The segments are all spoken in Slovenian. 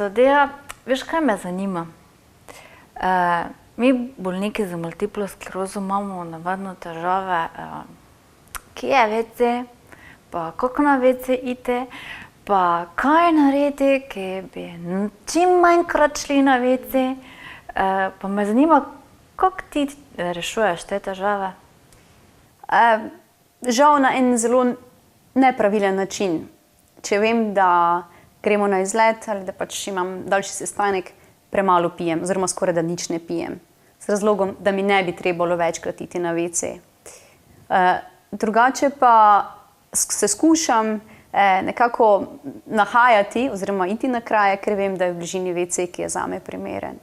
Tadeja, veš, kaj me zanima? Mi bolniki z multiplo sklerozo imamo navadno težave, kje je WC, pa kako na WC ite, pa kaj naredi, ki bi čim manjkrat šli na WC. Pa me zanima, kako ti rešuješ te težave? Žal na en zelo nepravilen način. Če vem, da gremo na izlet ali da pač imam daljši sestanek, premalo pijem oziroma skoraj da nič ne pijem. Z razlogom, da mi ne bi trebalo večkrat iti na WC. Drugače pa se skušam nekako nahajati oziroma iti na kraje, ker vem, da je v bližini WC, ki je zame primeren.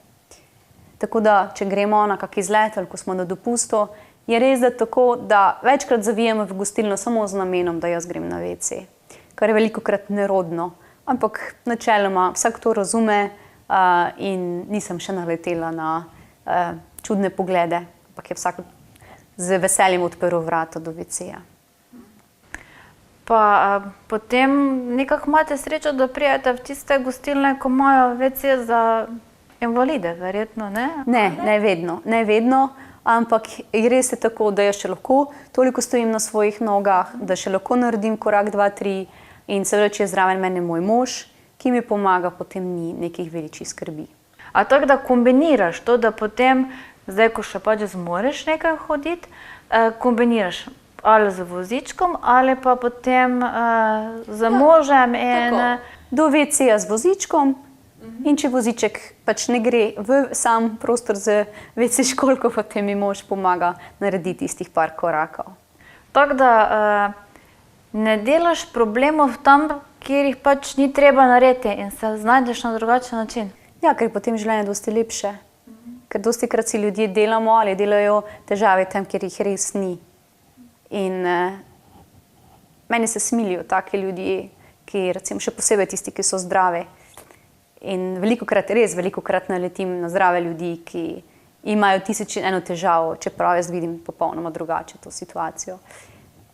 Tako da, če gremo na kak izlet ali ko smo na dopustu, je res da tako, da večkrat zavijemo v gostilno samo z namenom, da jaz grem na WC. Kar je velikokrat nerodno, ampak načeloma vsak to razume in nisem še naletela na čudne poglede, ampak je vsak z veseljem odprl vrata do WC-ja. Pa potem nekako imate srečo, da prijete v tiste gostilne, ko imajo WC za invalide, verjetno, ne? Ne vedno, ampak res je tako, da jaz še lahko toliko stojim na svojih nogah, da še lahko naredim korak, 2, 3 in seveda, če je zraven mene moj mož, ki mi pomaga, potem ni nekih večjih skrbi. A tako, da kombiniraš to, da potem, zdaj, ko še pač zmoreš nekaj hoditi, kombiniraš ali z vozičkom ali pa potem z možem in... Do WC-ja z vozičkom in če voziček pač ne gre v sam prostor z WC školjko, potem mi mož pomaga narediti tistih par korakov. Tako da ne delaš problemov tam, kjer jih pač ni treba narediti in se znajdeš na drugačen način. Ja, ker je potem življenje dosti lepše. Ker dostikrat si ljudje delamo ali delajo težave tam, kjer jih res ni. In meni se smilijo taki ljudje, ki recimo še posebej tisti, ki so zdravi. In velikokrat naletim na zdrave ljudi, ki imajo 1001 težavo, čeprav jaz vidim popolnoma drugače to situacijo.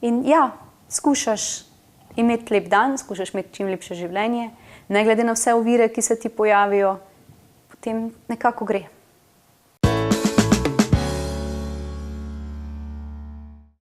In ja, skušaš imeti lep dan, skušaš imeti čim lepše življenje, ne glede na vse ovire, ki se ti pojavijo, potem nekako gre.